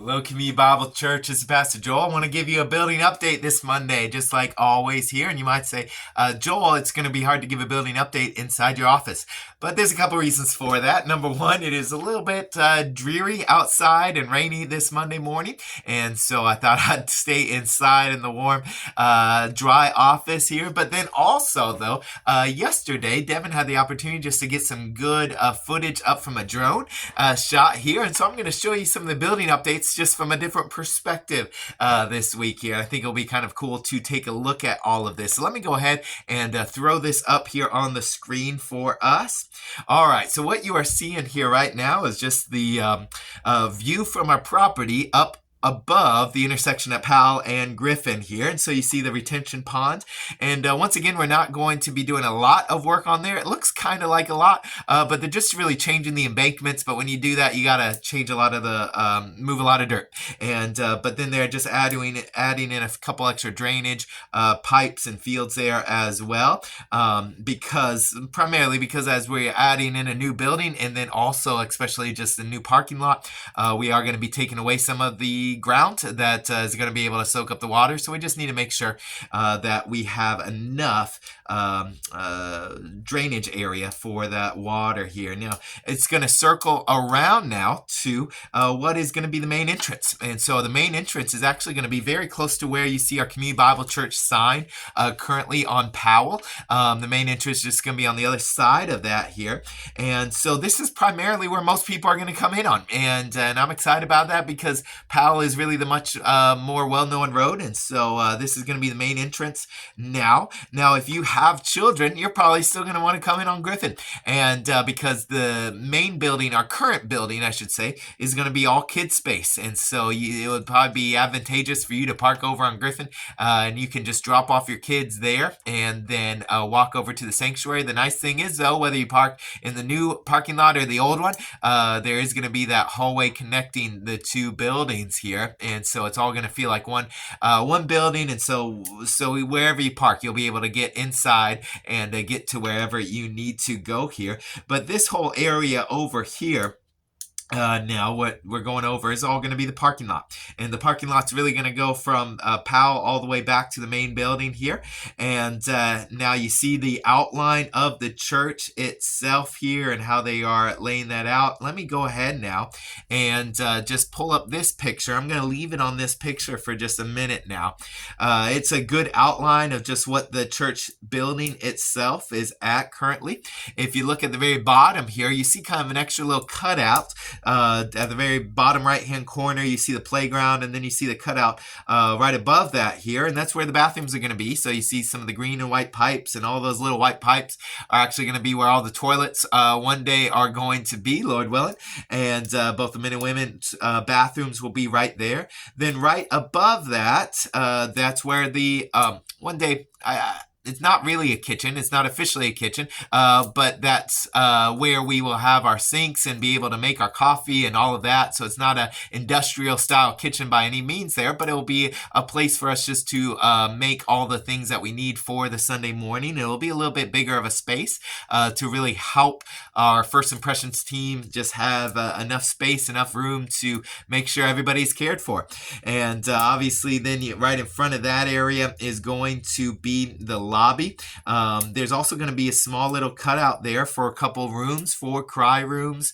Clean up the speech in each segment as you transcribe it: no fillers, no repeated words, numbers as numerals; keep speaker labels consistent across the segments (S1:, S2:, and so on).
S1: Hello, Community Bible Church. This is Pastor Joel. I want to give you a building update this Monday, just like always here. And you might say, Joel, it's going to be hard to give a building update inside your office. But there's a couple reasons for that. Number one, it is a little bit dreary outside and rainy this Monday morning. And so I thought I'd stay inside in the warm, dry office here. But then also, though, yesterday, Devin had the opportunity just to get some good footage up from a drone shot here. And so I'm going to show you some of the building updates just from a different perspective this week here. I think it'll be kind of cool to take a look at all of this. So let me go ahead and throw this up here on the screen for us. All right, so what you are seeing here right now is just the view from our property up above the intersection at Powell and Griffin here. And so you see the retention pond. And once again, we're not going to be doing a lot of work on there. It looks kind of like a lot, but they're just really changing the embankments. But when you do that, you got to change a lot of the, move a lot of dirt. And but then they're just adding in a couple extra drainage pipes and fields there as well. Primarily because as we're adding in a new building and then also especially just a new parking lot, we are going to be taking away some of the ground that is going to be able to soak up the water. So we just need to make sure that we have enough drainage area for that water here. Now, it's going to circle around now to what is going to be the main entrance. And so the main entrance is actually going to be very close to where you see our Community Bible Church sign currently on Powell. The main entrance is just going to be on the other side of that here. And so this is primarily where most people are going to come in on. And I'm excited about that because Powell is really the much more well-known road. And so this is going to be the main entrance now. Now, if you have children, you're probably still going to want to come in on Griffin. And because the main building, our current building, I should say, is going to be all kid space. And so it would probably be advantageous for you to park over on Griffin. And you can just drop off your kids there and then walk over to the sanctuary. The nice thing is, though, whether you park in the new parking lot or the old one, there is going to be that hallway connecting the two buildings here. And so it's all going to feel like one building. And so wherever you park, you'll be able to get inside and get to wherever you need to go here. But this whole area over here, now what we're going over is all going to be the parking lot, and the parking lot's really going to go from Powell all the way back to the main building here. And now you see the outline of the church itself here and how they are laying that out. Let me go ahead now and just pull up this picture. I'm going to leave it on this picture for just a minute now. It's a good outline of just what the church building itself is at currently. If you look at the very bottom here, you see kind of an extra little cutout. At the very bottom right hand corner, you see the playground, and then you see the cutout right above that here, and that's where the bathrooms are going to be. So you see some of the green and white pipes, and all those little white pipes are actually going to be where all the toilets one day are going to be, Lord willing. And both the men and women bathrooms will be right there. Then right above that, that's where the one day it's not really a kitchen. It's not officially a kitchen, but that's where we will have our sinks and be able to make our coffee and all of that. So it's not an industrial style kitchen by any means there, but it will be a place for us just to make all the things that we need for the Sunday morning. It will be a little bit bigger of a space to really help our First Impressions team just have enough space, enough room to make sure everybody's cared for. And obviously then right in front of that area is going to be the lobby. There's also going to be a small little cutout there for a couple rooms, for cry rooms,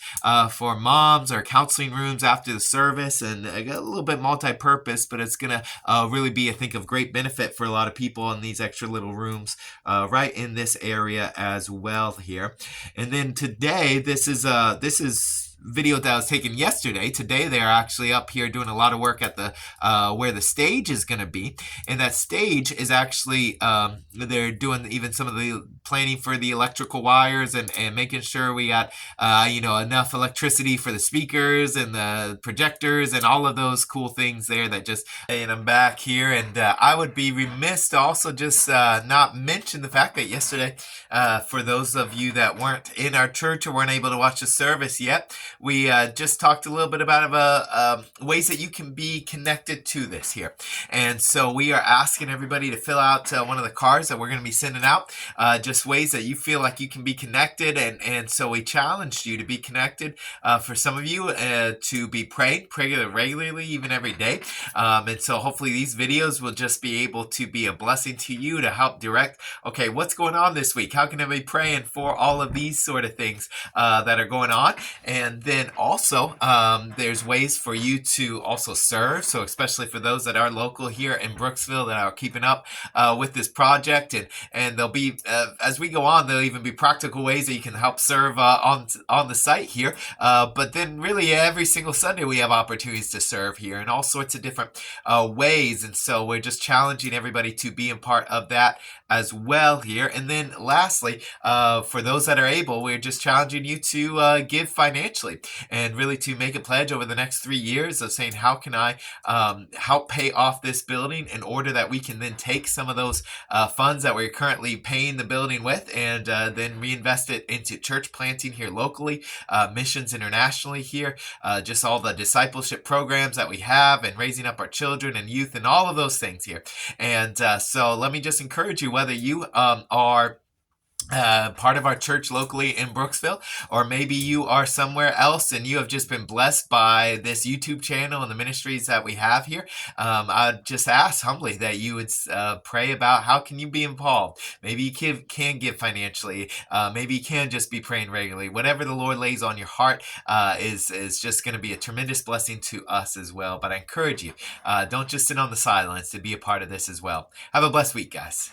S1: for moms or counseling rooms after the service, and a little bit multi-purpose, but it's going to really be, I think, of great benefit for a lot of people in these extra little rooms right in this area as well here. And then today, this is video that was taken yesterday. Today they're actually up here doing a lot of work at the where the stage is going to be, and that stage is actually they're doing even some of the planning for the electrical wires and making sure we got enough electricity for the speakers and the projectors and all of those cool things there that just. And I'm back here, and I would be remiss to also just not mention the fact that yesterday, for those of you that weren't in our church or weren't able to watch the service yet, we just talked a little bit about ways that you can be connected to this here. And so we are asking everybody to fill out one of the cards that we're going to be sending out, just ways that you feel like you can be connected. And so we challenged you to be connected, for some of you, to be praying regularly, even every day. And so hopefully these videos will just be able to be a blessing to you to help direct, okay, what's going on this week? How can I be praying for all of these sort of things that are going on? And then also, there's ways for you to also serve. So especially for those that are local here in Brooksville that are keeping up with this project, and there'll be, as we go on, there'll even be practical ways that you can help serve on the site here. But then really every single Sunday we have opportunities to serve here in all sorts of different ways. And so we're just challenging everybody to be a part of that as well here. And then lastly, for those that are able, we're just challenging you to give financially and really to make a pledge over the next 3 years of saying, how can I help pay off this building in order that we can then take some of those funds that we're currently paying the building with and then reinvest it into church planting here locally, missions internationally here, just all the discipleship programs that we have, and raising up our children and youth and all of those things here. And so let me just encourage you, whether you are part of our church locally in Brooksville, or maybe you are somewhere else and you have just been blessed by this YouTube channel and the ministries that we have here, I'd just ask humbly that you would pray about how can you be involved. Maybe you can give financially, maybe you can just be praying regularly. Whatever the Lord lays on your heart is just going to be a tremendous blessing to us as well. But I encourage you, don't just sit on the sidelines, to be a part of this as well. Have a blessed week, guys.